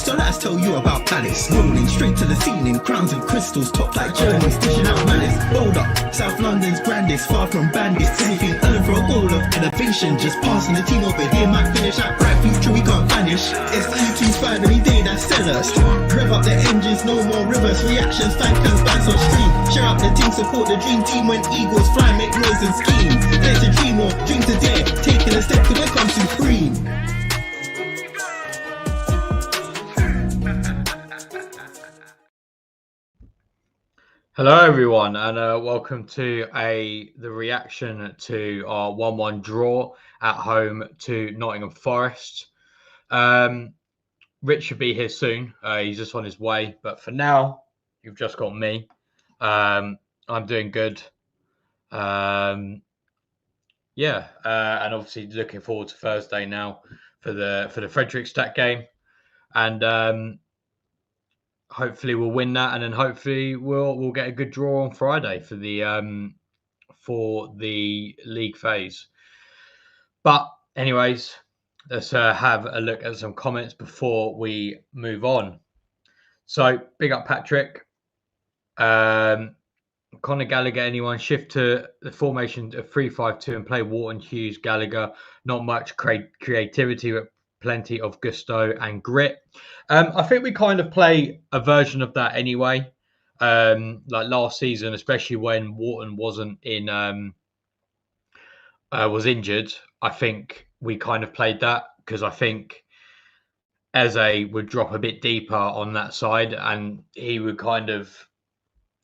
So let's tell you about Palace. Rolling straight to the ceiling, crowns and crystals, top like journeys, dishing out malice. Bold up, South London's grandest, far from bandits. Anything earning for a goal of elevation. Just passing the team over here might finish out bright future we can't vanish. It's E2's finally day that sell us. Rev up the engines, no more reverse reactions. Fankers bands on stream. Share up the team, support the dream team when Eagles fly, make noise and scheme. Dare to dream or dream to dare, taking a step to become supreme. Hello everyone, and welcome to the reaction to our 1-1 draw at home to Nottingham Forest. Rich should be here soon. He's just on his way, but for now, you've just got me. I'm doing good. And obviously looking forward to Thursday now for the Fredrikstad game, and hopefully we'll win that, and then hopefully we'll get a good draw on Friday for the league phase. But anyways, let's have a look at some comments before we move on. So big up Patrick. Conor Gallagher, anyone shift to the formation of 3-5-2 and play Wharton, Hughes, Gallagher. Not much creativity, but plenty of gusto and grit. I think we kind of play a version of that anyway. Like last season, especially when Wharton wasn't in, was injured. I think we kind of played that because I think Eze would drop a bit deeper on that side, and he would kind of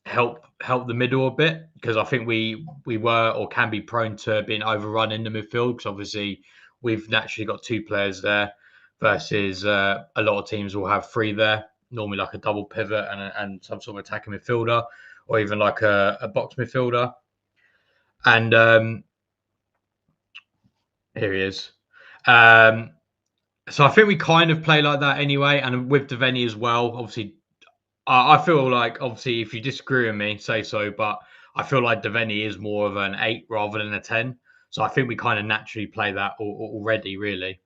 help the middle a bit, because I think we were or can be prone to being overrun in the midfield, because obviously we've naturally got two players there versus a lot of teams will have three there, normally like a double pivot and some sort of attacking midfielder, or even like a box midfielder. And here he is. So I think we kind of play like that anyway, and with Devaney as well. Obviously, I feel like, obviously, if you disagree with me, say so, but I feel like Devaney is more of an 8 rather than a 10. So I think we kind of naturally play that already, really.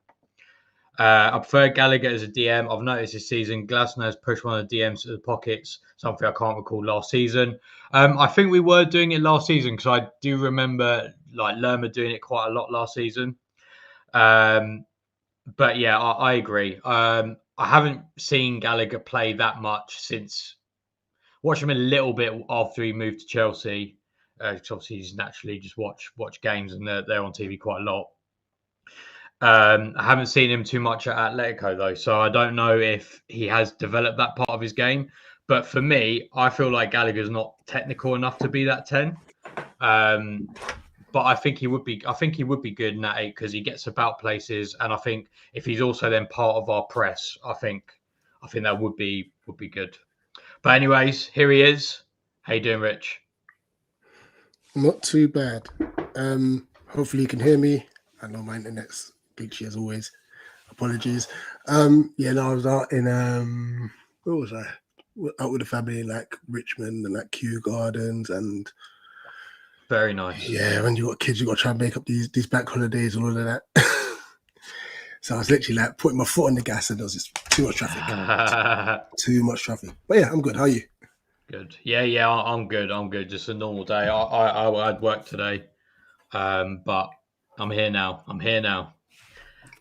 I prefer Gallagher as a DM. I've noticed this season GLASNER has pushed one of the DMs to the pockets, something I can't recall last season. I think we were doing it last season, because I do remember like Lerma doing it quite a lot last season. But yeah, I agree. I haven't seen Gallagher play that much since watched him a little bit after he moved to Chelsea. Because obviously he's naturally just watch games, and they're on TV quite a lot. I haven't seen him too much at Atletico though, so I don't know if he has developed that part of his game. But for me, I feel like Gallagher's not technical enough to be that 10. But I think he would be. I think he would be good in that 8, because he gets about places, and I think if he's also then part of our press, I think that would be good. But anyways, here he is. How you doing, Rich? Not too bad. Hopefully you can hear me. I know my internet's glitchy as always. Apologies. I was out in where was I? Out with the family in like Richmond and like Kew Gardens, and very nice. Yeah, when you got kids, you got to try and make up these bank holidays and all of that. So I was literally like putting my foot on the gas, and there was just too much traffic. Too much traffic. But yeah, I'm good. How are you? Good. Yeah, I'm good. Just a normal day. I'd work today, but I'm here now.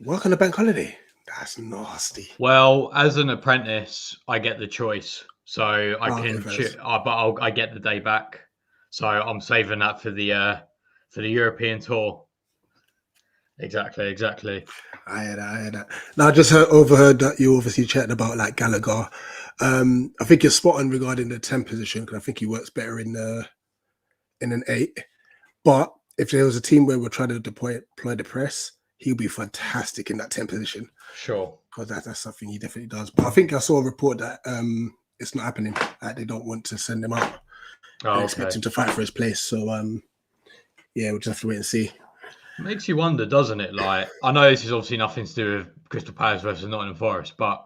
Work on a bank holiday? That's nasty. Well, as an apprentice, I get the choice, so I can. But I get the day back. So I'm saving that for the European tour. Exactly. I hear that. Now, I just overheard that you obviously chatting about like Gallagher. I think you're spot on regarding the 10 position, because I think he works better in an 8. But if there was a team where we're trying to deploy the press, he'll be fantastic in that 10 position. Sure. Because that's something he definitely does. But I think I saw a report that it's not happening. They don't want to send him out. They expect him to fight for his place. So, we'll just have to wait and see. Makes you wonder, doesn't it? Like, I know this is obviously nothing to do with Crystal Palace versus Nottingham Forest, but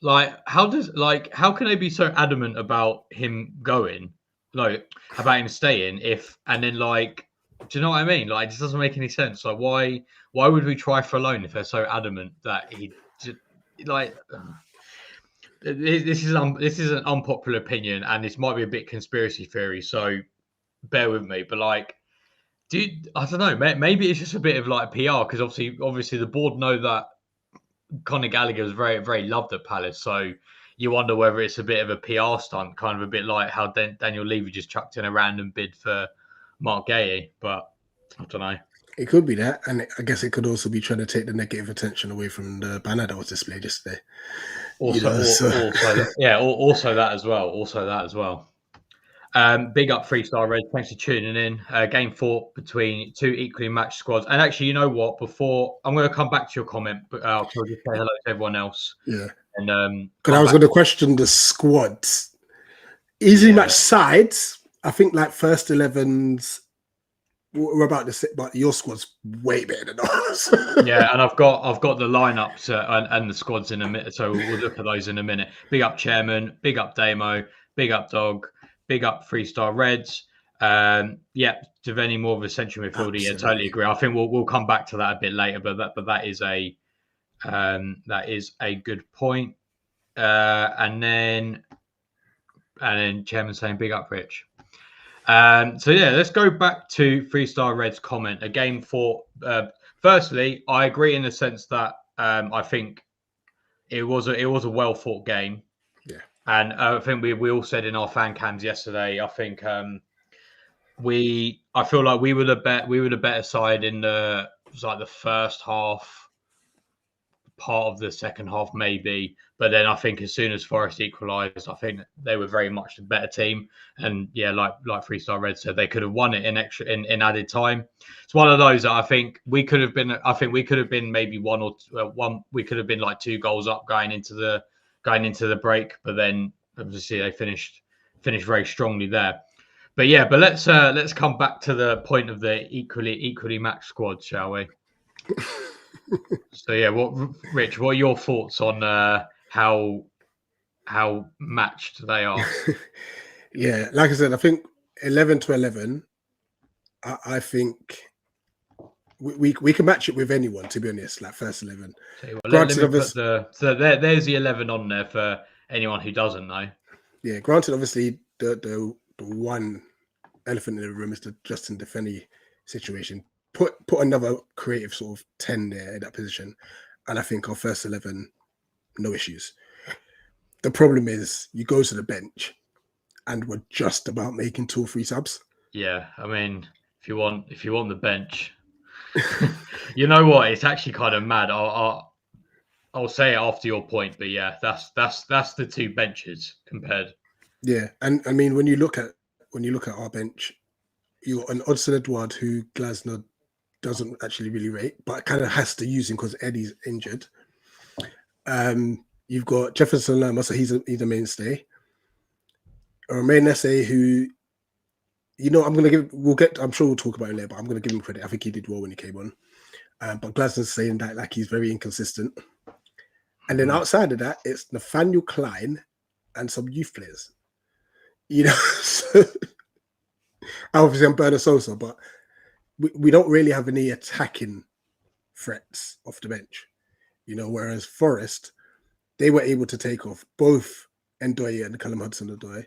like, how can they be so adamant about him going, like, about him staying, and then like, do you know what I mean? Like, it just doesn't make any sense. Like, why would we try for a loan if they're so adamant that he like? this is an unpopular opinion, and this might be a bit conspiracy theory, so bear with me. But like, dude, I don't know. Maybe it's just a bit of like PR because obviously the board know that Conor Gallagher is very, very loved at Palace. So you wonder whether it's a bit of a PR stunt, kind of a bit like how Daniel Levy just chucked in a random bid for Mark Gahey. But I don't know. It could be that, and I guess it could also be trying to take the negative attention away from the banner that was displayed yesterday. Also that as well. Also that as well. Big up 3-Star Red. Thanks for tuning in. Game 4 between two equally matched squads. And actually, you know what? Before I'm going to come back to your comment, but I'll just say hello to everyone else. Yeah. And because I was going to question the squads. Easily matched sides. I think like first 11s. We're about to sit, but your squad's way better than ours. Yeah, and I've got the lineups and the squads in a minute, so we'll look at those in a minute. Big up Chairman, big up Damo, big up Dog, big up 3-Star Reds. Yeah, Deveni more of a central midfielder. Yeah, totally agree. I think we'll come back to that a bit later, but that is a good point. And then Chairman saying big up Rich. So yeah, let's go back to 3-Star Red's comment. A game for firstly, I agree in the sense that I think it was a well fought game. Yeah, and I think we all said in our fan cams yesterday. I think I feel like we were the better side in the first half, part of the second half maybe, but then I think as soon as Forest equalised, I think they were very much the better team. And yeah, like 3-Star Red said, they could have won it in added time. It's one of those that I think we could have been maybe we could have been like 2 goals up going into the break, but then obviously they finished very strongly there. But yeah, let's come back to the point of the equally matched squad, shall we? So yeah, Rich, what are your thoughts on how matched they are? Yeah, like I said, I think 11 to 11. I think we can match it with anyone, to be honest. Like first 11. There's the 11 on there for anyone who doesn't know. Yeah, granted, obviously the one elephant in the room is the Justin Defeni situation. Put another creative sort of 10 there in that position, and I think our first 11, no issues. The problem is you go to the bench, and we're just about making 2 or 3 subs. Yeah, I mean, if you want the bench, you know what? It's actually kind of mad. I'll say it after your point, but yeah, that's the 2 benches compared. Yeah, and I mean when you look at our bench, you got an Odsonne Edouard who GLASNER doesn't actually really rate, but kind of has to use him because Eddie's injured. You've got Jefferson Lerma, so he's a mainstay. Romain Esse, who, I'm sure we'll talk about him later, but I'm going to give him credit. I think he did well when he came on. But GLASNER's saying that like he's very inconsistent. And then outside of that, it's Nathaniel Klein and some youth players. So, obviously I'm Bernard Sosa, but we don't really have any attacking threats off the bench, whereas Forest, they were able to take off both Ndoye and Callum Hudson-Odoi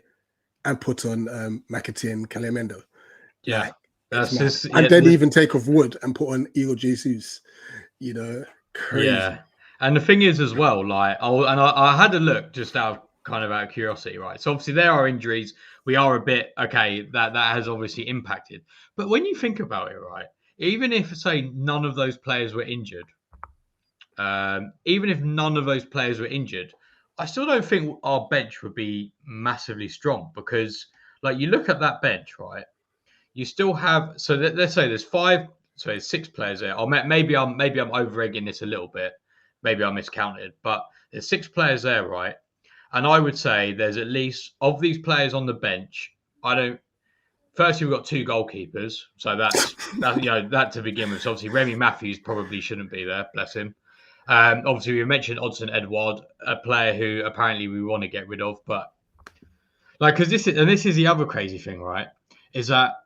and put on McAtee and Caliamendo. Yeah. Then even take off Wood and put on Igor Jesus, crazy. Yeah. And the thing is as well, like, I had a look just out of curiosity, right? So obviously there are injuries. We are a bit, okay, that has obviously impacted. But when you think about it, right, even if, say, none of those players were injured, I still don't think our bench would be massively strong because, like, you look at that bench, right, you still have, so let's say there's 6 players there. Or maybe I'm over-egging this a little bit. Maybe I miscounted, but there's 6 players there, right? And I would say there's at least, of these players on the bench, firstly, we've got 2 goalkeepers. So that's that to begin with. So obviously, Remy Matthews probably shouldn't be there, bless him. Obviously, we mentioned Odsonne Edouard, a player who apparently we want to get rid of. But, like, because this is the other crazy thing, right? Is that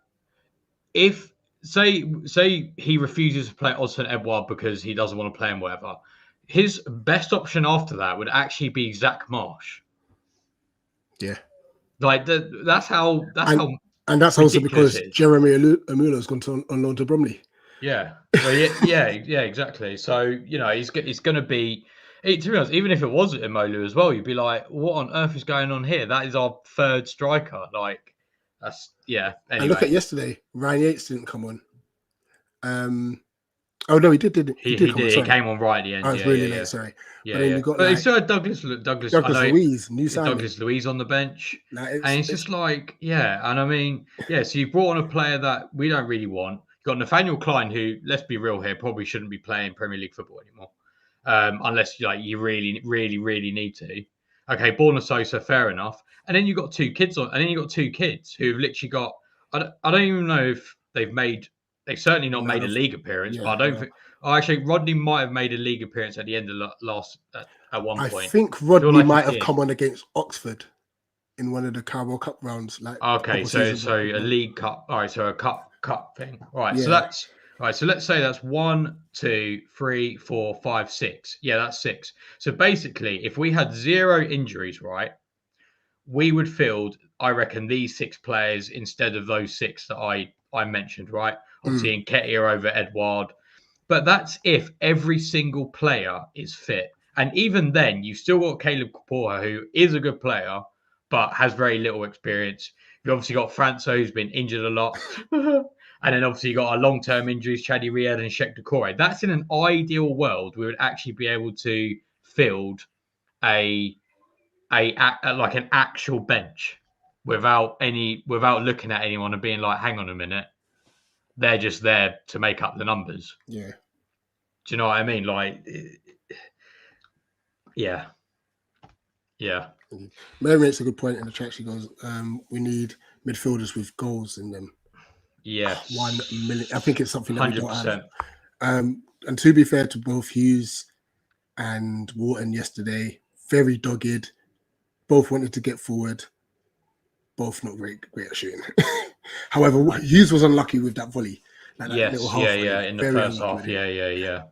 if, say he refuses to play Odsonne Edouard because he doesn't want to play him, whatever, his best option after that would actually be Zach Marsh. Yeah. Like that's how and that's also ridiculous because it is. Jeremy Amulo has gone on loan to Bromley. Yeah. Well, yeah, exactly. So he's going to be. To be honest, even if it was Imolu as well, you'd be like, "What on earth is going on here? That is our third striker." Like, that's Anyway, And look at yesterday, Ryan Yates didn't come on. Oh no, he did he come on. did. He Sorry, came on right at the end. I was really late. Sorry, Yeah, but then you got But like it's still Douglas. I know Louise, new signing. Douglas Luiz on the bench, Like, and it's just like, and I mean, so you brought on a player that we don't really want. You got Nathaniel Klein, who, let's be real here, probably shouldn't be playing Premier League football anymore, unless you really, really, really need to. Okay, Borna Sosa, fair enough. And then you got two kids who've literally got. I don't even know if they've certainly not made a league appearance, but I don't think. Oh, actually, Rodney might have made a league appearance at the end of last at one point. I think Rodney might have come on against Oxford in one of the Carabao Cup rounds. Like, okay, so a League Cup. All right, so a cup thing. All right, Yeah. so that's all right. So let's say that's 1, 2, 3, 4, 5, 6. Yeah, that's 6. So basically, if we had 0 injuries, right, we would field, I reckon, these 6 players instead of those 6 that I mentioned, right? Obviously, Nketiah over Edouard. But that's if every single player is fit. And even then, you've still got Caleb Kapoor, who is a good player, but has very little experience. You've obviously got Franco, who's been injured a lot. And then obviously you got our long-term injuries, Chadi Riyad and Sheikh Doucouré. That's in an ideal world, we would actually be able to field like an actual bench without looking at anyone and being like, hang on a minute, they're just there to make up the numbers. Yeah. Do you know what I mean? Like, yeah. Mary makes a good point in the chat. She goes, we need midfielders with goals in them. Yes. 1 million. I think it's something that 100%. And to be fair to both Hughes and Wharton yesterday, very dogged. Both wanted to get forward. Both not great at shooting. However, Hughes was unlucky with that volley. Like that little half volley. In the first half. Yeah.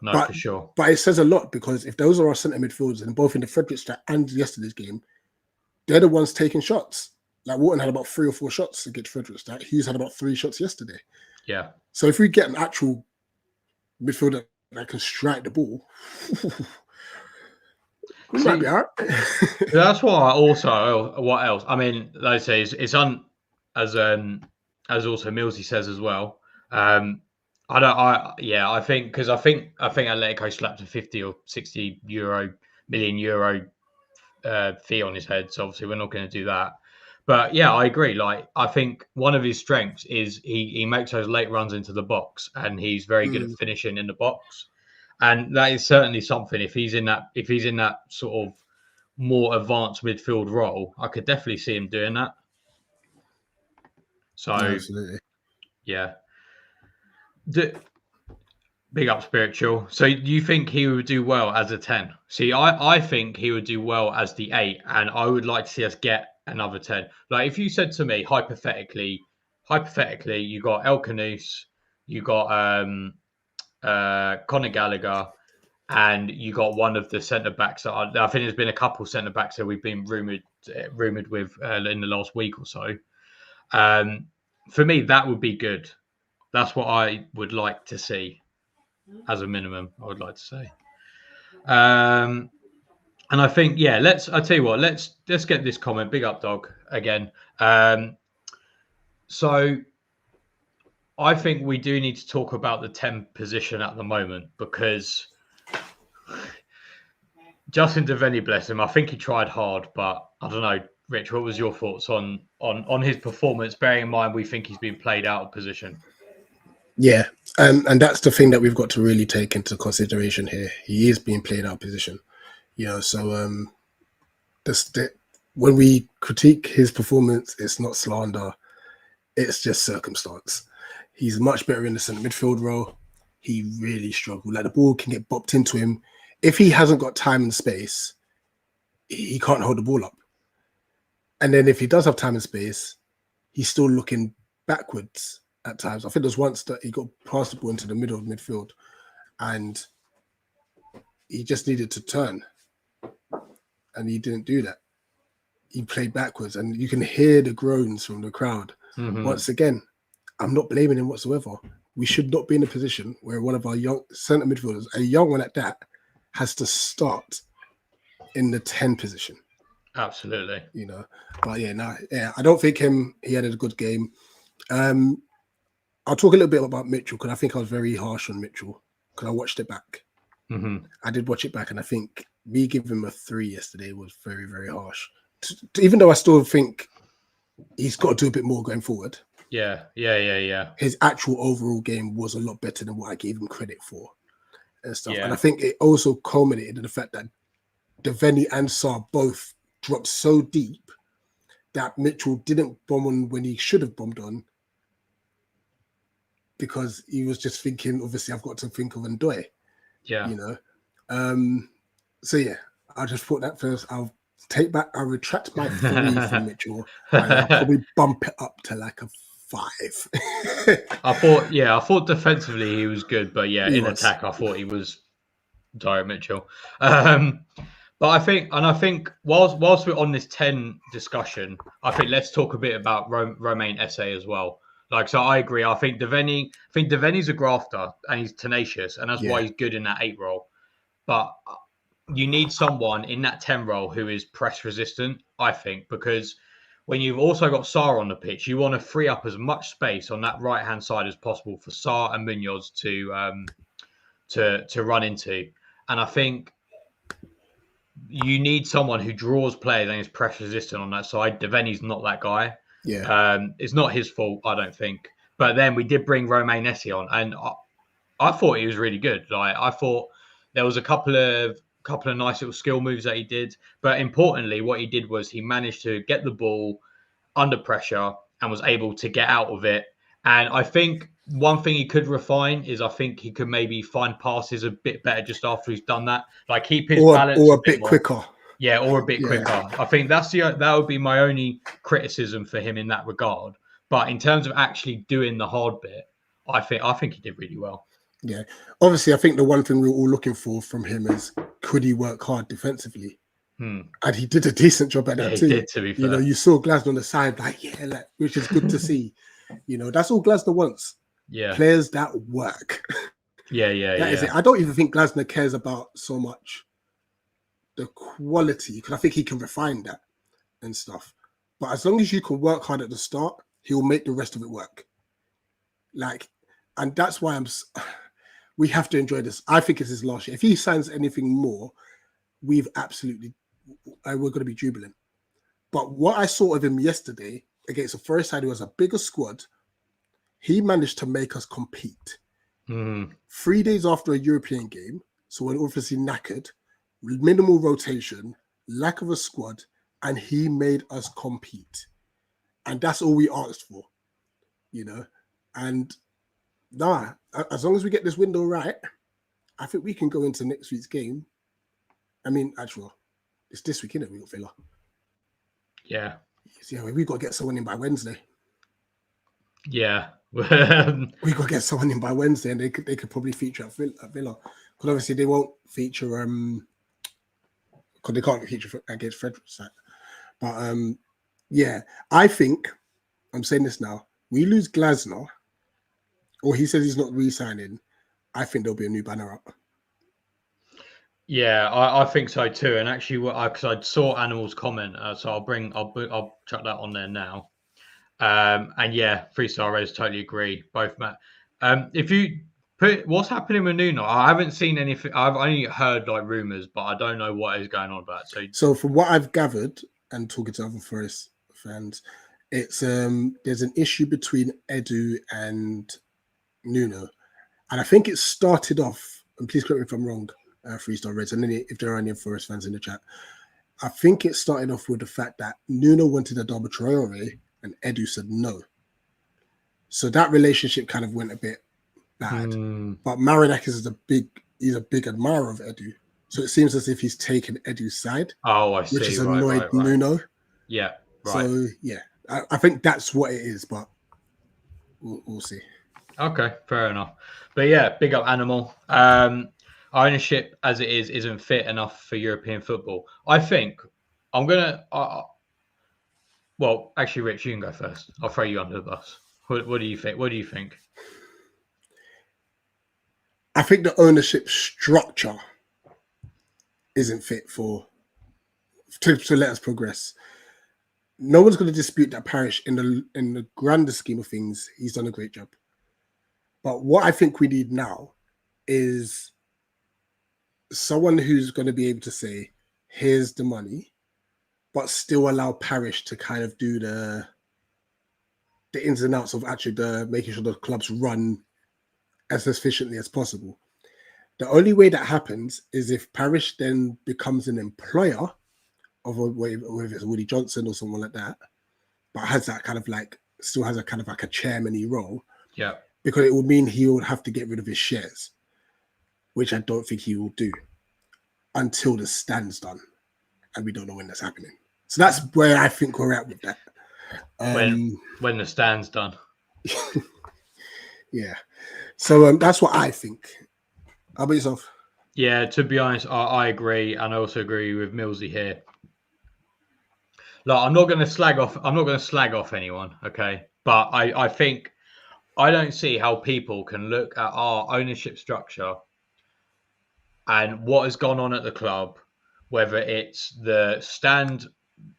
But, for sure. But it says a lot, because if those are our centre midfielders, and both in the Fredrikstad and yesterday's game, they're the ones taking shots. Like, Wharton had about 3 or 4 shots against Fredrikstad. Hughes had about 3 shots yesterday. Yeah. So if we get an actual midfielder that can strike the ball, we might be all right. That's why what else? I mean, like I say, it's as also Millsy says as well. I think Atletico slapped a 50 or 60 million euro fee on his head. So obviously we're not going to do that. But yeah, I agree. Like, I think one of his strengths is he makes those late runs into the box, and he's very good at finishing in the box. And that is certainly something. If he's in that sort of more advanced midfield role, I could definitely see him doing that. So, absolutely. Yeah. Big up Spiritual. So you think he would do well as a 10? See, I think he would do well as the 8, and I would like to see us get another 10. Like, if you said to me, hypothetically, you got El Canous, you got Conor Gallagher, and you got one of the centre backs. I think there's been a couple centre backs that we've been rumoured with in the last week or so. For me, that would be good. That's what I would like to see, as a minimum. I would like to say, and I think I tell you what, let's get this comment. Big up, dog, again. So I think we do need to talk about the 10 position at the moment, because Justin Devaney, bless him, I think he tried hard, but I don't know. Rich, what was your thoughts on his performance, bearing in mind we think he's been played out of position? Yeah, and that's the thing that we've got to really take into consideration here. He is being played out of position, so when we critique his performance, it's not slander, it's just circumstance. He's much better in the centre midfield role. He really struggled. Like, the ball can get bopped into him. If he hasn't got time and space, he can't hold the ball up. And then if he does have time and space, he's still looking backwards at times. I think there's once that he got past the ball into the middle of midfield, and he just needed to turn, and he didn't do that. He played backwards, and you can hear the groans from the crowd. Once again, I'm not blaming him whatsoever. We should not be in a position where one of our young centre midfielders, a young one at that, has to start in the 10 position. Absolutely. You know, but I don't think he had a good game. I'll talk a little bit about Mitchell, because I think I was very harsh on Mitchell, because I watched it back. I did watch it back, and I think me giving him a 3 yesterday was very, very harsh. Even though I still think he's got to do a bit more going forward. Yeah. His actual overall game was a lot better than what I gave him credit for and stuff. Yeah. And I think it also culminated in the fact that Devaney and Sarr both dropped so deep that Mitchell didn't bomb on when he should have bombed on, because he was just thinking, obviously, I've got to think of Ndoye. Yeah. You know? So yeah, I'll just put that first. I'll retract my 3 from Mitchell, and I'll probably bump it up to like a 5. I thought defensively he was good, but in attack I thought he was Tyron Mitchell. But I think whilst we're on this 10 discussion, I think let's talk a bit about Romain Esse as well. Like, so I agree. I think Devaney's a grafter and he's tenacious, and that's why he's good in that 8 role. But you need someone in that 10 role who is press resistant, I think, because when you've also got Sarr on the pitch, you want to free up as much space on that right-hand side as possible for Sarr and Munoz to run into. And I think you need someone who draws players and is press resistant on that side. Devaney's not that guy. Yeah. It's not his fault, I don't think. But then we did bring Romain Esse on, and I thought he was really good. Like, I thought there was a couple of nice little skill moves that he did, but importantly, what he did was he managed to get the ball under pressure and was able to get out of it. And I think one thing he could refine is I think he could maybe find passes a bit better just after he's done that, like keep his balance or a bit quicker. Yeah, or a bit quicker. I think that would be my only criticism for him in that regard. But in terms of actually doing the hard bit, I think he did really well. Yeah, obviously, I think the one thing we were all looking for from him is, could he work hard defensively? And he did a decent job at that too. He did, to be fair. You know, you saw GLASNER on the side, which is good to see. You know, that's all GLASNER wants. Yeah, players that work. That is it. I don't even think GLASNER cares about so much the quality, because I think he can refine that and stuff. But as long as you can work hard at the start, he'll make the rest of it work. And that's why we have to enjoy this. I think it's his last year. If he signs anything more, we're going to be jubilant. But what I saw of him yesterday against the first side, who has a bigger squad, he managed to make us compete. 3 days after a European game, so we're obviously knackered, minimal rotation, lack of a squad, and he made us compete. And that's all we asked for, you know. And as long as we get this window right, I think we can go into next week's game. I mean, actually, it's this week, isn't it? We got Villa. Yeah. We've got to get someone in by Wednesday. Yeah. We got to get someone in by Wednesday, and they could probably feature at Villa. Because obviously they won't feature, because they can't feature against Frederick's. But I think, I'm saying this now, we lose GLASNER, or he says he's not re-signing, I think there'll be a new banner up. Yeah, I think so too. And actually, because I saw Animal's comment, so I'll chuck that on there now. And yeah, 3-star Reds totally agree. Both, Matt. If you put what's happening with Nuno, I haven't seen anything. I've only heard like rumors, but I don't know what is going on about. So from what I've gathered and talking to other Forest fans, it's there's an issue between Edu and Nuno, and I think it started off. And please correct me if I'm wrong, 3-star Reds, and then if there are any Forest fans in the chat, I think it started off with the fact that Nuno wanted Adama Traore and Edu said no. So that relationship kind of went a bit bad. But Marinakis is a big admirer of Edu. So it seems as if he's taken Edu's side. Oh, I see. Which has annoyed Nuno. Yeah, right. So yeah, I think that's what it is, but we'll see. Okay, fair enough. But yeah, big up Animal. ownership as it is isn't fit enough for European football. I think I'm gonna. Well, actually, Rich, you can go first. I'll throw you under the bus. What do you think? What do you think? I think the ownership structure isn't fit to let us progress. No one's going to dispute that Parish, in the grander scheme of things, he's done a great job. But what I think we need now is someone who's going to be able to say, here's the money, but still allow Parish to kind of do the ins and outs of actually making sure the clubs run as efficiently as possible. The only way that happens is if Parish then becomes an employer of whether it's Woody Johnson or someone like that, but has that kind of like, still has a kind of like a chairman-y role. Yeah. Because it would mean he would have to get rid of his shares, which I don't think he will do until the stand's done. And we don't know when that's happening. So that's where I think we're at with that. When the stand's done. Yeah. So that's what I think. How about yourself? Yeah, to be honest, I agree, and I also agree with Millsy here. Like, I'm not going to slag off anyone, okay? But I think I don't see how people can look at our ownership structure and what has gone on at the club, whether it's the stand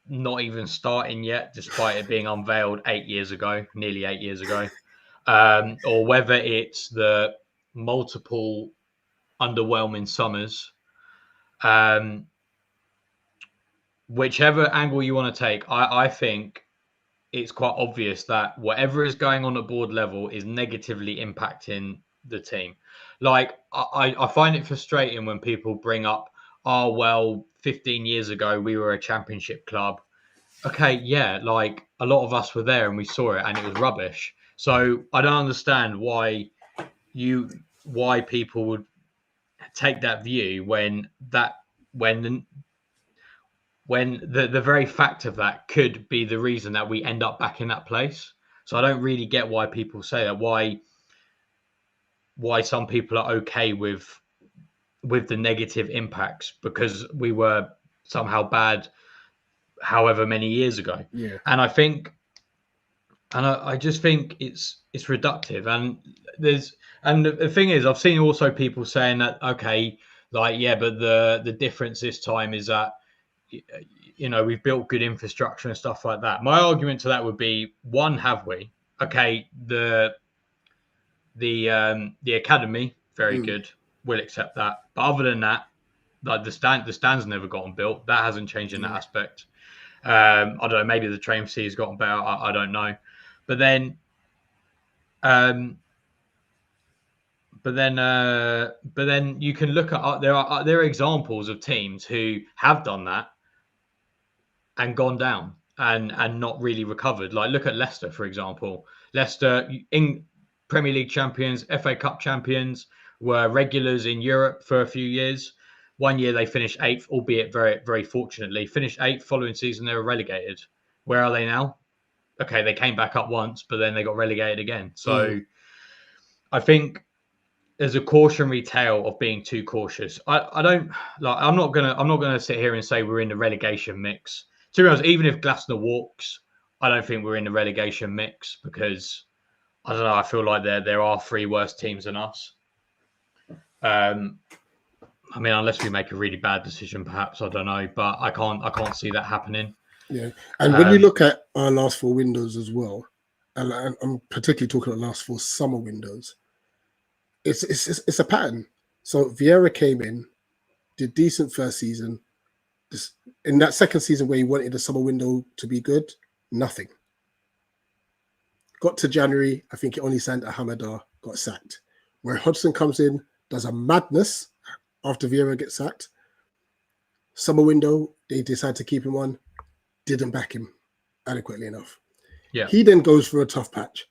not even starting yet, despite it being unveiled nearly 8 years ago, or whether it's the multiple underwhelming summers. Whichever angle you want to take, I think it's quite obvious that whatever is going on at board level is negatively impacting the team. Like, I find it frustrating when people bring up, 15 years ago, we were a championship club. Okay, yeah, like a lot of us were there and we saw it and it was rubbish. So I don't understand why people would take that view when the very fact of that could be the reason that we end up back in that place. So I don't really get why people say that. Why some people are okay with the negative impacts because we were somehow bad however many years ago. Yeah. And I just think it's reductive. And the thing is, I've seen also people saying that, okay, like, yeah, but the difference this time is that, you know, we've built good infrastructure and stuff like that. My argument to that would be, one, have we? Okay, the academy, very good. We'll accept that. But other than that, like the stand's never gotten built. That hasn't changed in that aspect. I don't know. Maybe the train facility has gotten better. I don't know. But then you can look at there are examples of teams who have done that and gone down and not really recovered. Like, look at Leicester, for example. Leicester, in Premier League champions, FA Cup champions, were regulars in Europe for a few years. One year they finished 8th, albeit very, very fortunately. Finished 8th, following season they were relegated. Where are they now? Okay, they came back up once, but then they got relegated again. So I think there's a cautionary tale of being too cautious. I'm not gonna sit here and say we're in the relegation mix. To be honest, even if Glasner walks, I don't think we're in the relegation mix because I don't know. I feel like there are 3 worse teams than us. I mean, unless we make a really bad decision, perhaps, I don't know, but I can't see that happening. Yeah, and when you look at our last 4 windows as well, and I'm particularly talking about last 4 summer windows, it's a pattern. So Vieira came in, did decent first season. In that second season where he wanted the summer window to be good, nothing. Got to January, I think he only signed Hamada, got sacked. Where Hodgson comes in, does a madness after Vieira gets sacked. Summer window, they decide to keep him on, didn't back him adequately enough. Yeah. He then goes for a tough patch.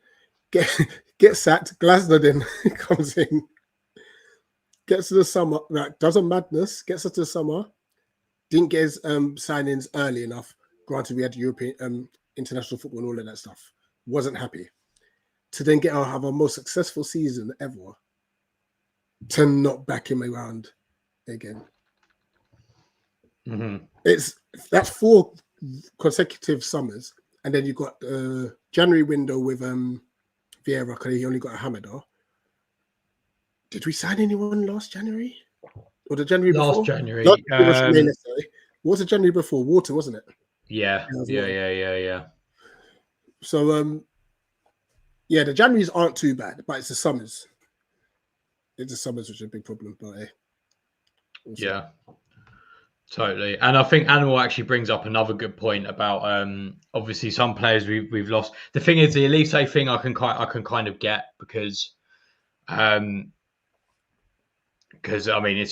Gets sacked. Glasner then comes in, gets to the summer, like, does a madness, gets us to the summer, didn't get his signings early enough. Granted, we had European international football and all of that stuff. Wasn't happy. To then have our most successful season ever to not back him around again. Mm-hmm. That's 4 consecutive summers, and then you got the January window with Vieira because he only got a Hamada. Did we sign anyone last January or the January Last before? January. Last January was Jimenez, sorry. What was the January before? Water, wasn't it? Yeah. Yeah. So yeah, the Januaries aren't too bad, but it's the summers. It's the summers which is a big problem. But yeah. Totally, and I think Animal actually brings up another good point about obviously some players we've lost. The thing is, the Elite thing I can kind of get because I mean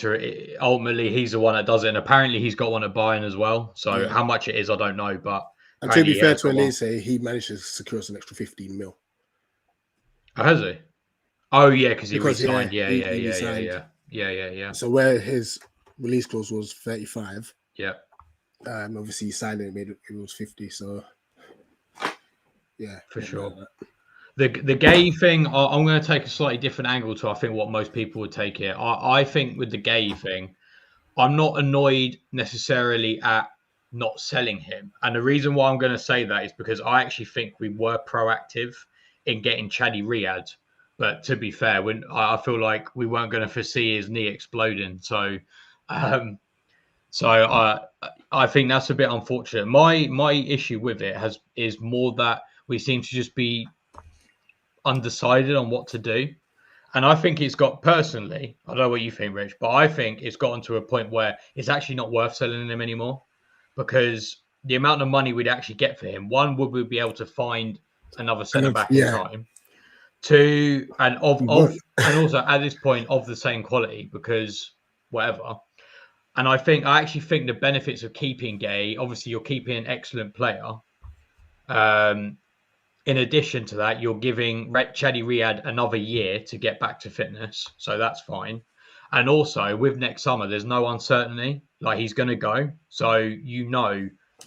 ultimately he's the one that does it, and apparently he's got one at Bayern as well. So how much it is, I don't know, but and to be fair to Elise, he managed to secure us an extra 15 mil. Oh, has he? Oh yeah, because he re-signed. Yeah. So where his release clause was 35. Yeah. Obviously he signed it, it was 50. So yeah, for sure. The gay thing, I'm going to take a slightly different angle to I think what most people would take here. I think with the gay thing, I'm not annoyed necessarily at not selling him. And the reason why I'm going to say that is because I actually think we were proactive in getting Chaddy Riyad. But to be fair, I feel like we weren't going to foresee his knee exploding. So I think that's a bit unfortunate. My issue with it is more that we seem to just be undecided on what to do. And I think it's got, personally, I don't know what you think, Rich, but I think it's gotten to a point where it's actually not worth selling him anymore because the amount of money we'd actually get for him, one, would we be able to find another centre back in time? 2, and also at this point of the same quality because whatever. And I actually think the benefits of keeping Gay, obviously you're keeping an excellent player. In addition to that, you're giving Chaddy Riyad another year to get back to fitness. So that's fine. And also with next summer, there's no uncertainty. Like he's going to go. So,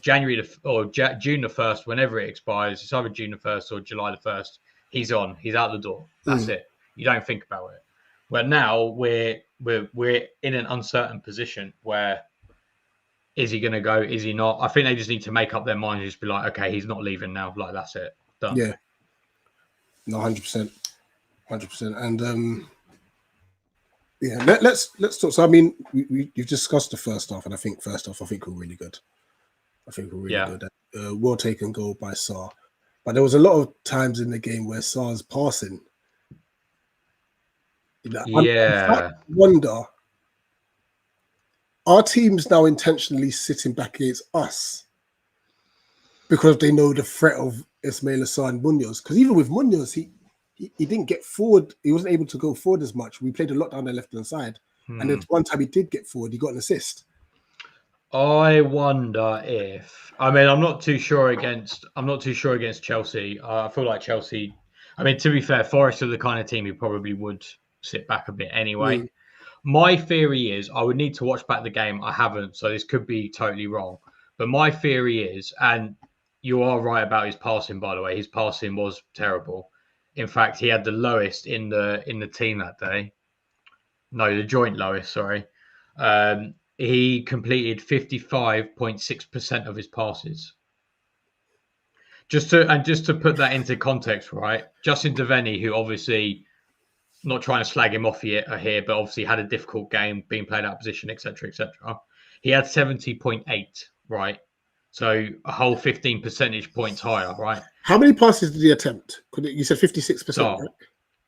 January or June the 1st, whenever it expires, it's either June the 1st or July the 1st. He's on. He's out the door. That's it. You don't think about it. But now we're in an uncertain position where is he going to go? Is he not? I think they just need to make up their mind and just be like, okay, he's not leaving now. Like that's it. Done. Yeah. No, 100%. And yeah, let's talk. So I mean, you've discussed the first half, and I think we're really good. Good. Well taken goal by Sarr. But there was a lot of times in the game where Sarr's passing. I wonder, are teams now intentionally sitting back against us because they know the threat of Ismail Sarr and Munoz? Because even with Munoz, he didn't get forward. He wasn't able to go forward as much. We played a lot down the left-hand side. And then one time he did get forward, he got an assist. I wonder if I'm not too sure against Chelsea. I feel like Chelsea. To be fair, Forest are the kind of team who probably would sit back a bit anyway. My theory is I would need to watch back the game. I haven't, so this could be totally wrong. But my theory is, and you are right about his passing, by the way. His passing was terrible. In fact, he had the lowest in the team that day. No, the joint lowest. Sorry. He completed 55.6% of his passes. Just to put that into context, right? Justin Devaney, who obviously, not trying to slag him off here, but obviously had a difficult game, being played out of position, etc., etc. He had 70.8, right? So a whole 15 percentage points higher, right? How many passes did he attempt? You said 56%, right?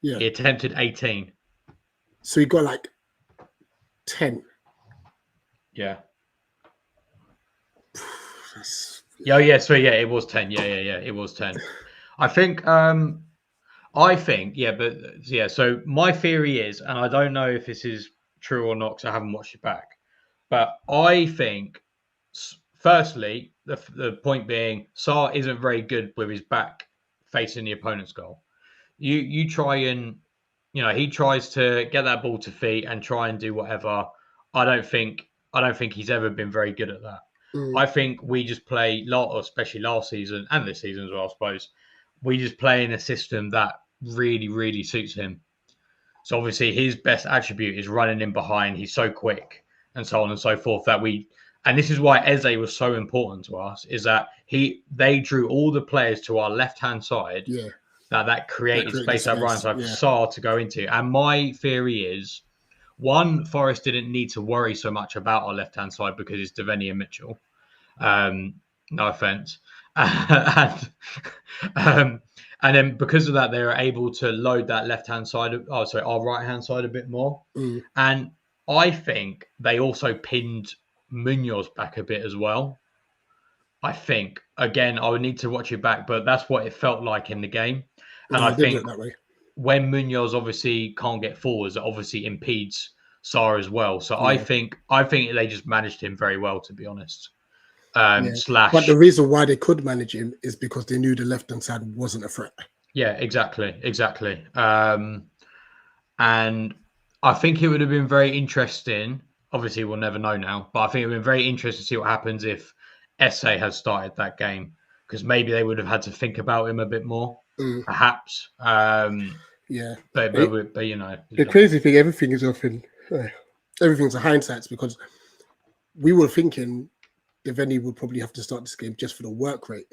Yeah. He attempted 18. So he got like 10. Yeah. Yeah. So yeah, it was 10. Yeah. It was 10. I think. So my theory is, and I don't know if this is true or not because I haven't watched it back, but I think, firstly, the point being, Sarr isn't very good with his back facing the opponent's goal. You try and, he tries to get that ball to feet and try and do whatever. I don't think he's ever been very good at that. I think we just play, especially last season and this season as well, I suppose. We just play in a system that really, really suits him. So obviously his best attribute is running in behind. He's so quick and so on and so forth and this is why Eze was so important to us, is that they drew all the players to our left-hand side. Yeah. That created space that right side for yeah. Sarr to go into. And my theory is, one, Forest didn't need to worry so much about our left-hand side because it's Devaney and Mitchell. No offense. and then because of that, they were able to load that left-hand side, our right-hand side a bit more. And I think they also pinned Munoz back a bit as well. I think, again, I would need to watch it back, but that's what it felt like in the game. And I think that way. when Munoz obviously can't get forwards, it obviously impedes Sarr as well. So I think they just managed him very well, to be honest. But the reason why they could manage him is because they knew the left-hand side wasn't a threat. Yeah, exactly. And I think it would have been very interesting. Obviously, we'll never know now, but I think it would have been very interesting to see what happens if SA had started that game, because maybe they would have had to think about him a bit more, perhaps. But you know, the crazy thing, everything's a hindsight, because we were thinking Devaney would probably have to start this game just for the work rate.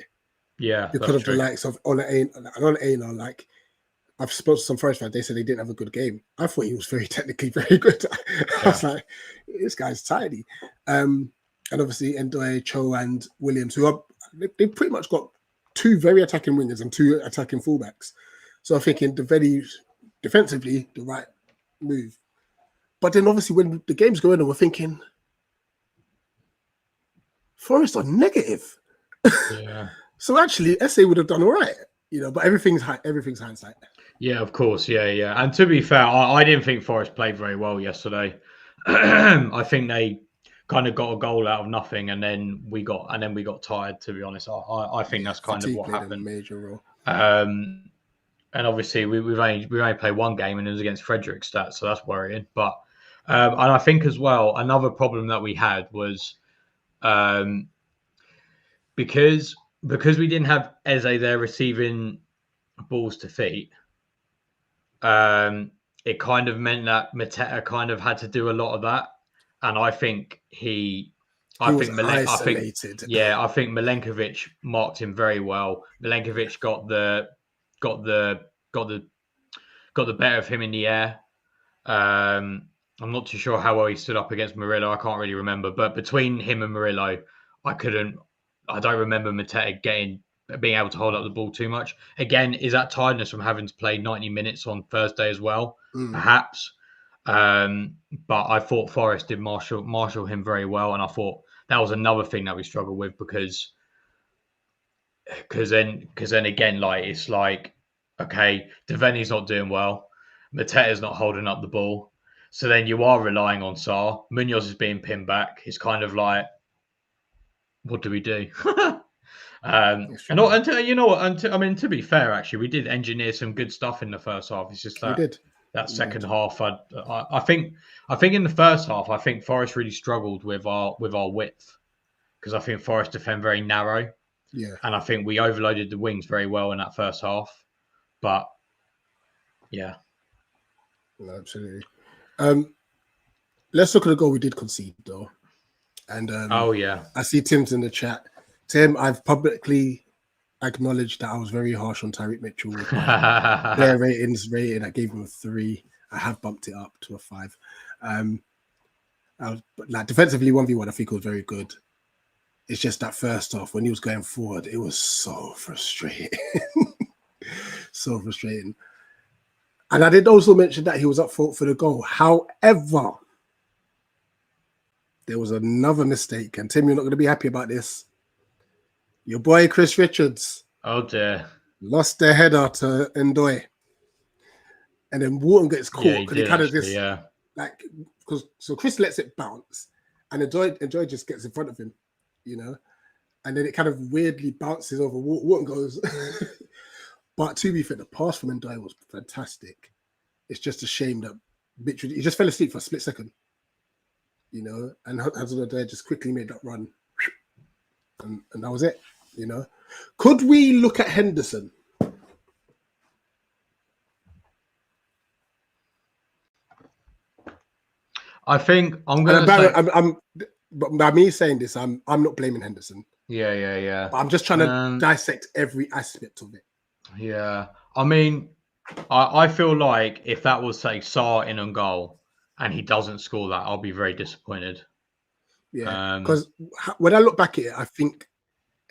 Yeah, because of the likes of on Aina, like I've spoken to some Forest fans, they said they didn't have a good game. I thought he was technically very good. I was like, this guy's tiny. And obviously Ndoye, Cho and Williams, they pretty much got two very attacking wingers and two attacking fullbacks. So I'm thinking defensively, the right move. But then obviously when the game's going on, we're thinking Forest are negative. Yeah. So actually, SA would have done all right, but everything's hindsight. Yeah, of course. Yeah. And to be fair, I didn't think Forest played very well yesterday. I think they kind of got a goal out of nothing, and then we got tired. To be honest, I think that's kind of what happened. A major role. And obviously we've only played one game, and it was against Fredrikstad, so that's worrying. But and I think as well, another problem that we had was because we didn't have Eze there receiving balls to feet. It kind of meant that Mateta kind of had to do a lot of that, and I think I think Milenkovic marked him very well. Milenkovic got the better of him in the air. I'm not too sure how well he stood up against Murillo. I can't really remember, but between him and Murillo, I don't remember Mateta being able to hold up the ball too much. Again, is that tiredness from having to play 90 minutes on Thursday as well? Perhaps. But I thought Forest did marshal him very well, and I thought that was another thing that we struggled with because then again, like it's like, okay, Devaney's not doing well, Mateta's not holding up the ball, so then you are relying on Sarr. Munoz is being pinned back. It's kind of like, what do we do? To be fair, actually, we did engineer some good stuff in the first half. It's just that second half. I think in the first half, I think Forest really struggled with our width, because I think Forest defend very narrow. Yeah, and I think we overloaded the wings very well in that first half. But yeah, no, absolutely. Let's look at the goal we did concede, though. And I see Tim's in the chat. Tim, I've publicly acknowledged that I was very harsh on Tyreek Mitchell with my player rating. I gave him a 3. I have bumped it up to a 5. But defensively, 1v1, I think it was very good. It's just that first half when he was going forward, it was so frustrating. So frustrating. And I did also mention that he was up for the goal. However, there was another mistake, and Tim, you're not going to be happy about this. Your boy Chris Richards. Oh dear. Lost their header to Ndoye. And then Wharton gets caught because he kind of so Chris lets it bounce, and Ndoye just gets in front of him, and then it kind of weirdly bounces over. Wharton goes. But to be fair, the pass from Ndoye was fantastic. It's just a shame that he just fell asleep for a split second, and Hazard there just quickly made that run, and that was it. Could we look at Henderson? I think I'm And going to say. but by me saying this, I'm not blaming Henderson. Yeah. But I'm just trying to dissect every aspect of it. Yeah. I mean, I feel like if that was, say, Sarr in on goal and he doesn't score that, I'll be very disappointed. Yeah. Because when I look back at it, I think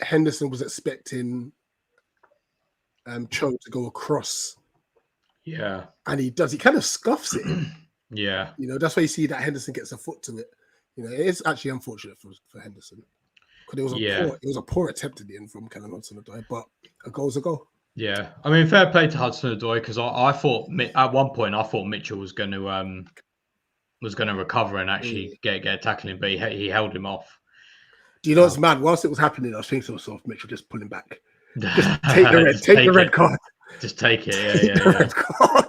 Henderson was expecting Cho to go across. Yeah. And he does. He kind of scuffs it. Yeah. You know, that's why you see that Henderson gets a foot to it. You know, it is actually unfortunate for Henderson. Because it was a poor attempt at the end from Callum Hudson-Odoi, but a goal's a goal. Yeah, I mean, fair play to Hudson-Odoi because I thought at one point I thought Mitchell was going to recover and actually get a tackling, but he held him off. Do you know what's mad? Whilst it was happening, I was thinking to myself, Mitchell just pulling back, just take the red card, just take it, yeah. Red card.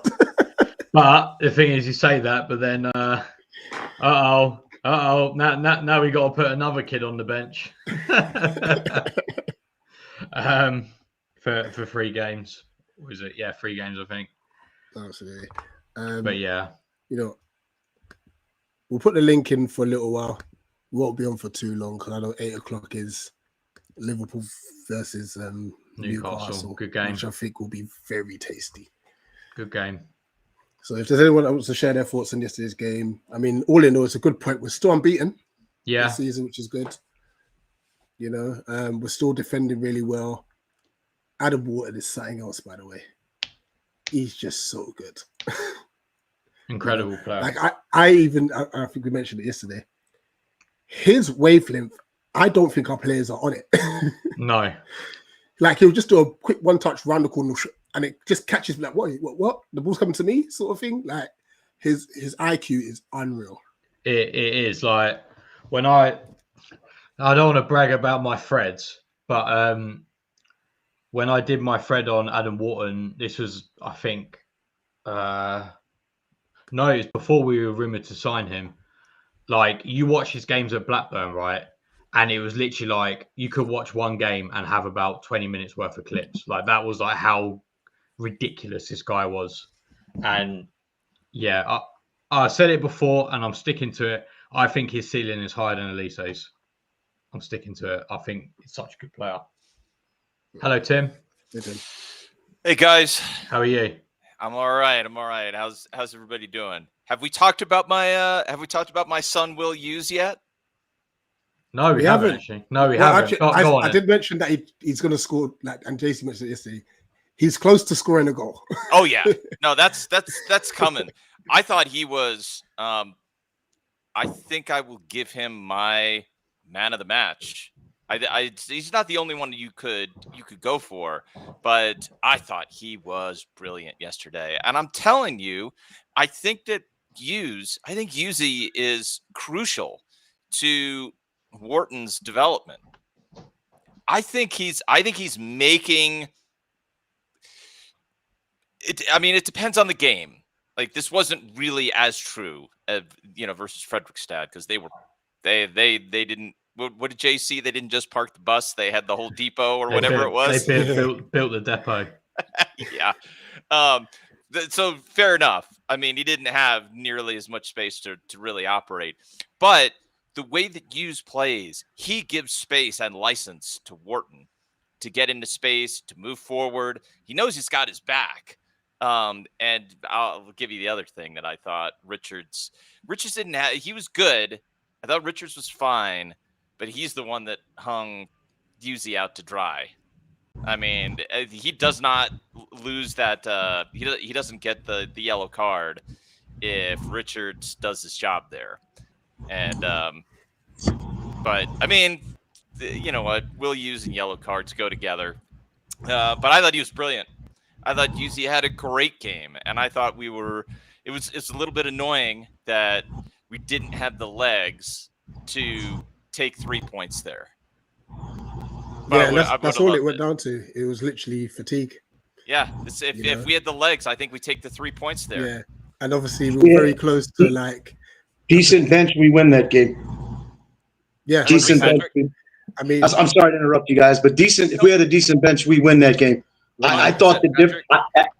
But the thing is, you say that, but then now we got to put another kid on the bench. For 3 games. Was it? Yeah, 3 games, I think. Absolutely. But yeah. You know, we'll put the link in for a little while. We won't be on for too long because I know 8 o'clock is Liverpool versus Newcastle. Good game. Which I think will be very tasty. Good game. So if there's anyone that wants to share their thoughts on yesterday's game, I mean, all in all, it's a good point. We're still unbeaten this season, which is good. You know, we're still defending really well. Adam Wharton is something else, by the way. He's just so good. Incredible player. Like I think we mentioned it yesterday. His wavelength, I don't think our players are on it. No. Like he'll just do a quick one touch round the corner and it just catches me like, what? The ball's coming to me, sort of thing. Like his IQ is unreal. It is like when I don't want to brag about my threads, but when I did my thread on Adam Wharton, this was, I think, no, it was before we were rumoured to sign him. Like, you watch his games at Blackburn, right? And it was literally like, you could watch one game and have about 20 minutes worth of clips. Like, that was like how ridiculous this guy was. And yeah, I said it before and I'm sticking to it. I think his ceiling is higher than Elise's. I'm sticking to it. I think he's such a good player. Hello, Tim. Hey, Tim. Hey, guys. How are you? I'm all right. How's everybody doing? Have we talked about my son Will Hughes yet? No, we haven't actually. No, we haven't. Actually, go on I did mention that he's going to score. Like, and Jason mentioned it yesterday. He's close to scoring a goal. Oh yeah, no, that's coming. I thought he was. I think I will give him my man of the match. He's not the only one you could go for, but I thought he was brilliant yesterday. And I'm telling you, I think Yuzi is crucial to Wharton's development. I think he's making it. I mean, it depends on the game. Like, this wasn't really as true, versus Fredrikstad, because they didn't. What did Jay see? They didn't just park the bus; they had the whole depot or whatever it was. They built the depot. Yeah. So fair enough. I mean, he didn't have nearly as much space to really operate, but the way that Hughes plays, he gives space and license to Wharton to get into space, to move forward. He knows he's got his back. And I'll give you the other thing that I thought Richards didn't have. He was good. I thought Richards was fine, but he's the one that hung Yuzi out to dry. I mean, he does not lose that. He doesn't get the yellow card if Richards does his job there. And but I mean, you know what? Will Hughes and yellow cards go together. But I thought he was brilliant. I thought Yuzi had a great game, and I thought it's a little bit annoying that we didn't have the legs to take 3 points there. But yeah, that's all it went down to. It was literally fatigue. Yeah, if we had the legs, I think we take the 3 points there. Yeah, and obviously we were very close to like decent bench. We win that game. Yeah, decent bench. I mean, I'm sorry to interrupt you guys, but decent. If we had a decent bench, we win that game. I thought the difference,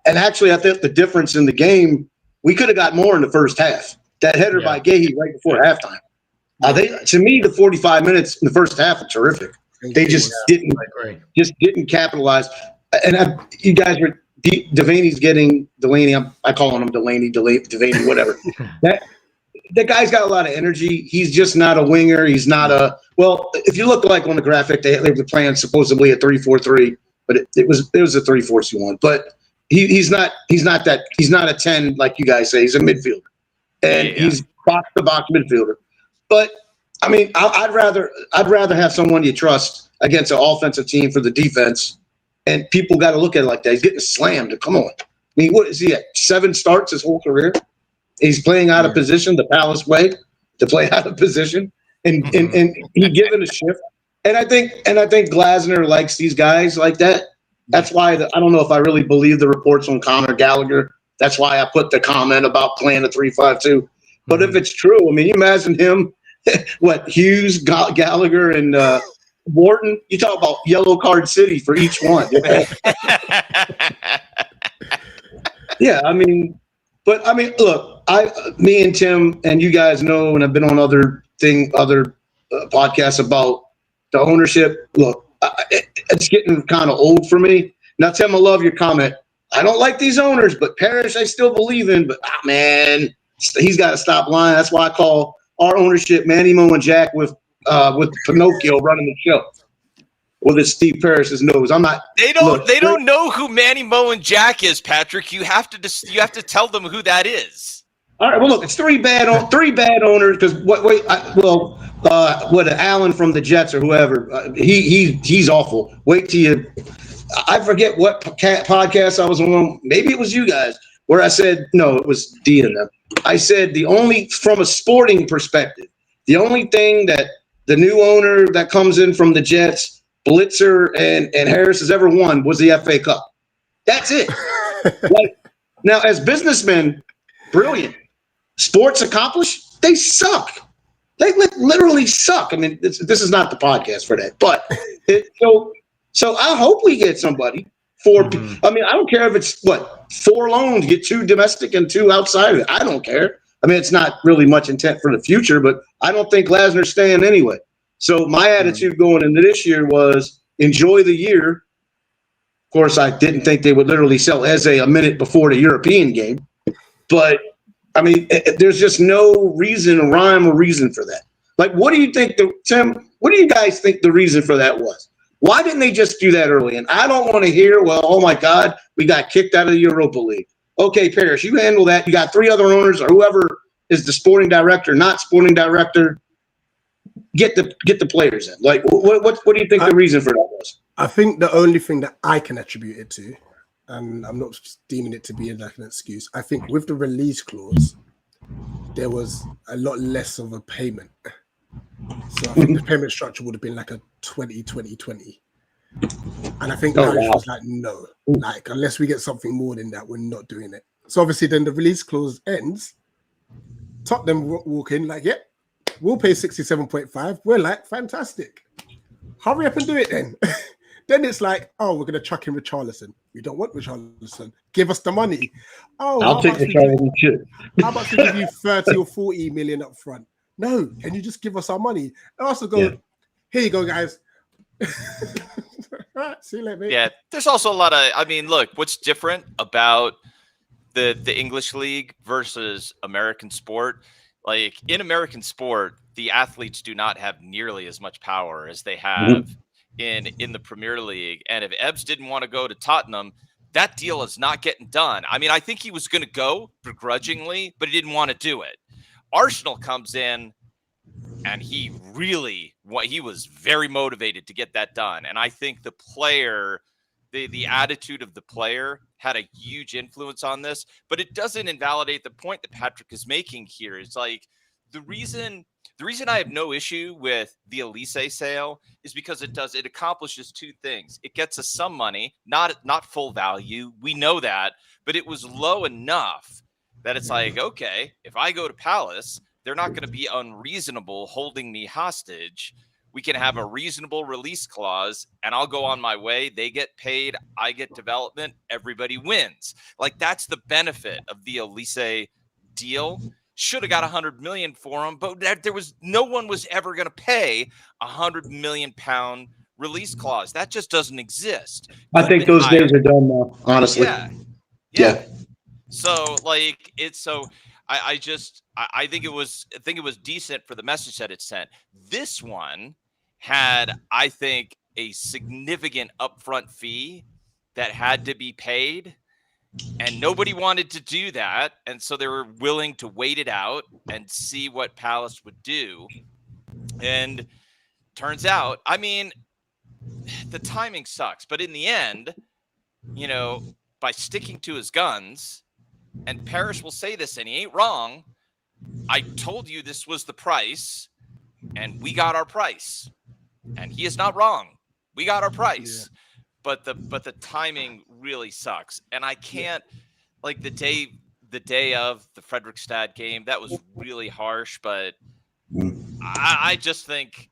and actually, I think the difference in the game, we could have got more in the first half. that header by Gahey right before halftime. To me, the 45 minutes in the first half are terrific. They just didn't capitalize. And you guys were Devaney's getting Delaney. I call him Devaney, whatever. That guy's got a lot of energy. He's just not a winger. He's not if you look like on the graphic, they were playing supposedly a 3-4-3, but it was a 3-4-2-1. But he's not a 10 like you guys say. He's a midfielder, and he's box to box midfielder. But I mean, I'd rather have someone you trust against an offensive team for the defense, and people got to look at it like that. He's getting slammed. Come on. I mean, what is he at? 7 starts his whole career? He's playing out of position, the Palace way, to play out of position, and he given a shift. And I think Glasner likes these guys like that. That's why I don't know if I really believe the reports on Conor Gallagher. That's why I put the comment about playing a 3-5-2. But if it's true, I mean, you imagine him, Hughes, Gallagher, and Wharton. You talk about yellow card city for each one. Yeah, I mean. But I mean, look, me and Tim and you guys know, and I've been on other podcasts about the ownership. Look, it's getting kind of old for me. Now, Tim, I love your comment. I don't like these owners, but Parrish, I still believe in. But man, he's got to stop lying. That's why I call our ownership Manny Mo and Jack with Pinocchio running the show. Well, it's Steve Parrish's nose. I'm not. They don't know who Manny Mo and Jack is, Patrick. You have to tell them who that is. All right. Well, look, it's three bad owners because Allen from the Jets or whoever. He's awful. Wait till you. I forget what podcast I was on. Maybe it was you guys where I said no. It was D and them. I said from a sporting perspective, the only thing that the new owner that comes in from the Jets, Blitzer and Harris has ever won was the FA Cup. That's it. Now, as businessmen, brilliant. Sports accomplished, they suck. They literally suck. I mean, this is not the podcast for that. But so I hope we get somebody for. I mean, I don't care if it's 4 loans, get 2 domestic and 2 outside of it. I don't care. I mean, it's not really much intent for the future, but I don't think Glasner's staying anyway. So my attitude going into this year was enjoy the year. Of course, I didn't think they would literally sell Eze a minute before the European game. But, I mean, there's just no rhyme or reason for that. Like, what do you think, Tim, what do you guys think the reason for that was? Why didn't they just do that early? And I don't want to hear, oh, my God, we got kicked out of the Europa League. Okay, Parrish, you handle that. You got 3 other owners or whoever is the sporting director, not sporting director. Get the players in. Like, what do you think the reason for that was? I think the only thing that I can attribute it to, and I'm not deeming it to be like an excuse, I think with the release clause, there was a lot less of a payment. So I think the payment structure would have been like a 20-20-20. And I think was like, no, like unless we get something more than that, we're not doing it. So obviously then the release clause ends. Tottenham walk in like, yep. We'll pay 67.5. We're like, fantastic. Hurry up and do it then. Then it's like, oh, we're going to chuck in Richarlison. We don't want Richarlison. Give us the money. Oh, I'll take Richarlison shit. How about we give you 30 or 40 million up front? No, can you just give us our money? And also go, here you go, guys. Right, see you later, mate. Yeah, there's also a lot of, I mean, look, what's different about the English league versus American sport? Like in American sport, the athletes do not have nearly as much power as they have in the Premier League. And if Ebbs didn't want to go to Tottenham, that deal is not getting done. I mean, I think he was going to go begrudgingly, but he didn't want to do it. Arsenal comes in and he was very motivated to get that done. And I think the player, the attitude of the player had a huge influence on this, but it doesn't invalidate the point that Patrick is making here. It's like the reason I have no issue with the Elise sale is because it accomplishes 2 things. It gets us some money, not full value. We know that, but it was low enough that it's like, okay, if I go to Palace, they're not going to be unreasonable holding me hostage. We can have a reasonable release clause and I'll go on my way. They get paid. I get development. Everybody wins. Like that's the benefit of the Elise deal should have got 100 million for him, but no one was ever going to pay £100 million release clause. That just doesn't exist. I think those days are done now, honestly. Yeah. So like I think it was decent for the message that it sent. This one had, I think, a significant upfront fee that had to be paid, and nobody wanted to do that, and so they were willing to wait it out and see what Palace would do. And turns out, I mean, the timing sucks, but in the end, you know, by sticking to his guns, and Parrish will say this, and he ain't wrong, I told you this was the price, and we got our price. And he is not wrong. We got our price. Yeah. But the timing really sucks. And I can't, like, the day of the Fredrikstad game, that was really harsh, but I just think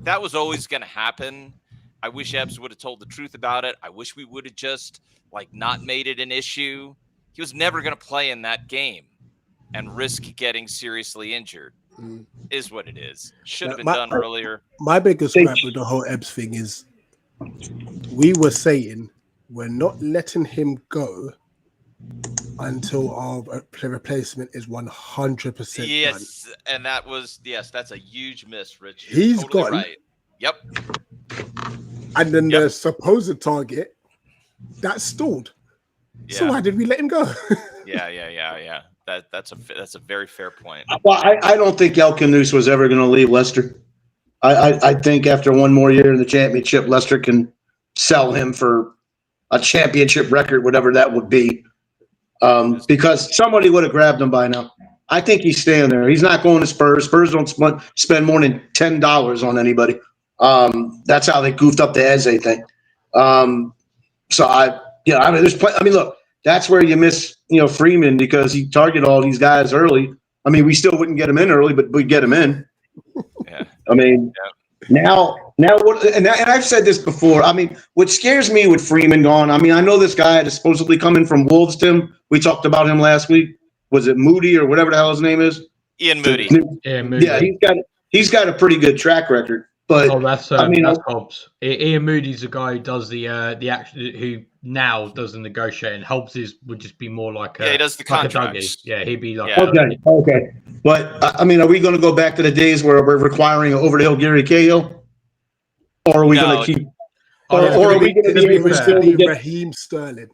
that was always going to happen. I wish Ebbs would have told the truth about it. I wish we would have just, like, not made it an issue. He was never going to play in that game and risk getting seriously injured. Is what it is. Should have been done earlier. My biggest gripe with the whole Ebbs thing is we were saying we're not letting him go until our replacement is 100% yes, done. And that was that's a huge miss, Rich. He's totally gone. Right. Yep. And then the supposed target that stalled. Yeah. So why did we let him go? Yeah. That's a very fair point. Well, I don't think Elkanus was ever going to leave Leicester. I think after one more year in the championship, Leicester can sell him for a championship record, whatever that would be, because somebody would have grabbed him by now. I think he's staying there. He's not going to Spurs. Spurs don't spend more than $10 on anybody. That's how they goofed up the Eze thing. Look, that's where you miss, Freeman, because he targeted all these guys early. I mean, we still wouldn't get him in early, but we'd get him in. Yeah. I mean, now what? And I've said this before. I mean, what scares me with Freeman gone, I mean, I know this guy is supposedly coming from Wolves, Tim. We talked about him last week. Was it Moody or whatever the hell his name is? Ian Moody. Yeah, he's got a pretty good track record. But that's Hobbs. Ian Moody's the guy who does the action, who now does the negotiating. Hobbs would just be more like he does the contracts. He'd be like okay. But I mean, are we going to go back to the days where we're requiring an over the hill Gary Cahill, or are we going to keep? Or are we going to be Raheem Sterling?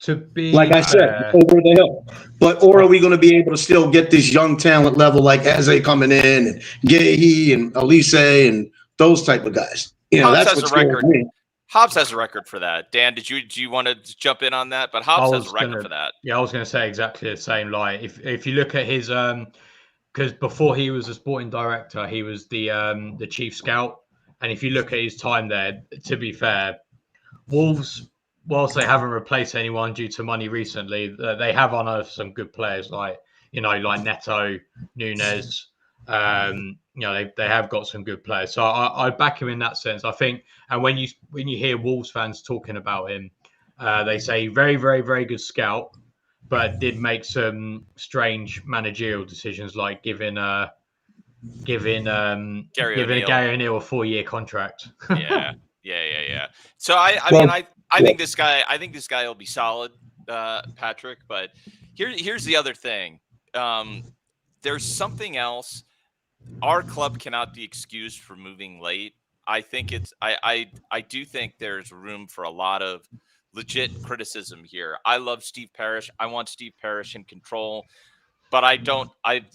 To be like I said, over the hill. Or are we going to be able to still get this young talent level like Eze coming in, and Gahey and Elise and those type of guys? Hobbs has a record. Hobbs has a record for that. Dan, do you want to jump in on that? But Hobbs has a record for that. Yeah, I was going to say exactly the same. Like if you look at his because before he was a sporting director, he was the chief scout, and if you look at his time there, to be fair, Wolves, whilst they haven't replaced anyone due to money recently, they have unearthed some good players like Neto, Nunes. They have got some good players, so I back him in that sense. I think, and when you hear Wolves fans talking about him, they say very, very, very good scout, but did make some strange managerial decisions, like giving Gary O'Neill a 4-year contract. Yeah. So I think this guy will be solid, Patrick. But here's the other thing. There's something else. Our club cannot be excused for moving late. I think I do think there's room for a lot of legit criticism here. I love Steve Parrish. I want Steve Parrish in control, but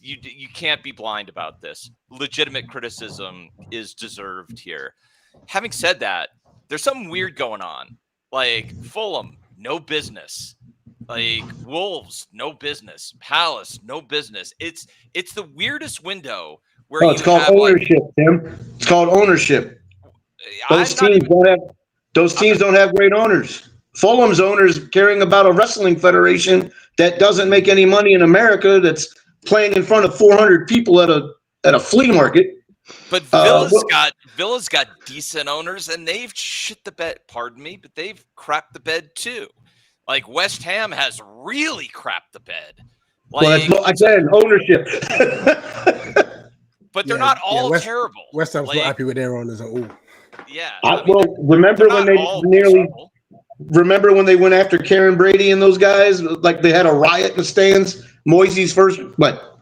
you can't be blind about this. Legitimate criticism is deserved here. Having said that, there's something weird going on. Like Fulham, no business. Like Wolves, no business. Palace, no business. It's the weirdest window where it's called ownership, Tim. It's called ownership. Those teams don't have great owners. Fulham's owners caring about a wrestling federation that doesn't make any money in America, that's playing in front of 400 people at a flea market. But Villa's got decent owners, and they've shit the bed. Pardon me, but they've crapped the bed too. Like West Ham has really crapped the bed. Like, Well, again, ownership. but they're not all West, terrible. West Ham's Like, not happy with their owners at all. Yeah. Remember they're when not they all nearly miserable. remember when they went after Karen Brady and those guys? Like they had a riot in the stands. Moisey's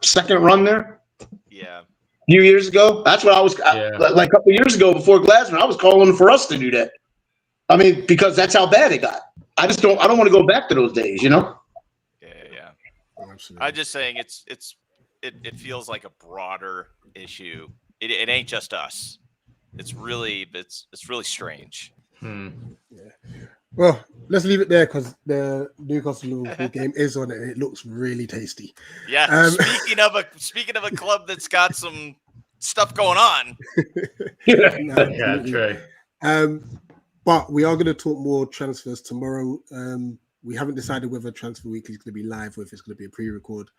second run there Yeah. a few years ago. That's what I was Yeah. like a couple years ago before GLASNER. I was calling for us to do that. I mean, because that's how bad it got. I don't want to go back to those days, you know? Yeah. Absolutely. I'm just saying it feels like a broader issue. It ain't just us. It's really strange. Well, let's leave it there because the Newcastle Liverpool game is on and it looks really tasty. Yeah. Speaking of a club that's got some stuff going on. Yeah, true. But we are going to talk more transfers tomorrow. We haven't decided whether Transfer Weekly is going to be live or if it's going to be a pre-record.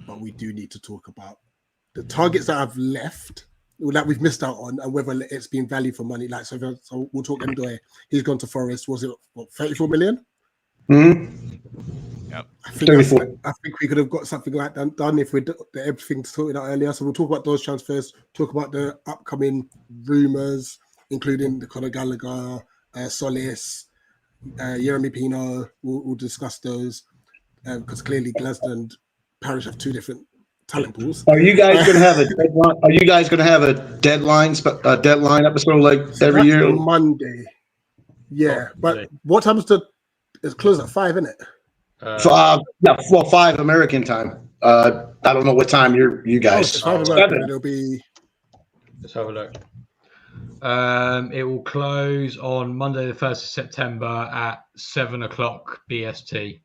But we do need to talk about the targets that have left, that we've missed out on, and whether it's been value for money. Like, so we'll talk Ndoye. He's gone to Forest. Was it 34 million? Mm-hmm. Yep. I think we could have got something like that done if we did everything sorted out earlier. So we'll talk about those transfers, talk about the upcoming rumours, including the Conor Gallagher, Solis, Jeremy Pino. We'll discuss those because clearly GLASNER and Parish have two different talent pools. Are you guys going to have a deadline? Are you guys going to have a deadline episode like every year? Monday. Yeah, but what time is it's closed at 5, isn't it? 5 American time. I don't know what time you guys. It's 5 American. It'll be. Let's have a look. It will close on Monday, the 1st of September at 7 o'clock BST.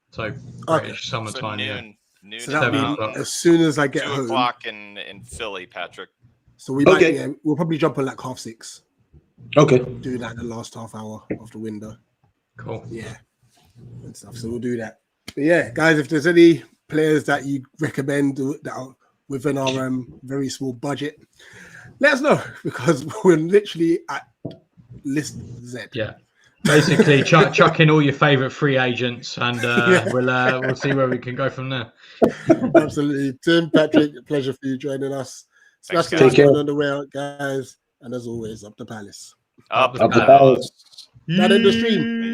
So British summertime. Noon. So that'll be as soon as I get 2 home. o'clock in Philly, Patrick. So we'll probably jump on like 6:30. Okay. Do that the last half hour of the window. Cool. Yeah. And stuff. So we'll do that. But yeah, guys, if there's any players that you recommend that are within our very small budget, let us know because we're literally at list Z. Yeah. Basically, chuck in all your favourite free agents, and we'll see where we can go from there. Absolutely, Tim, Patrick, pleasure for you joining us. Smash the like on the way out, guys, and as always, up the palace. Up the palace. That in the stream.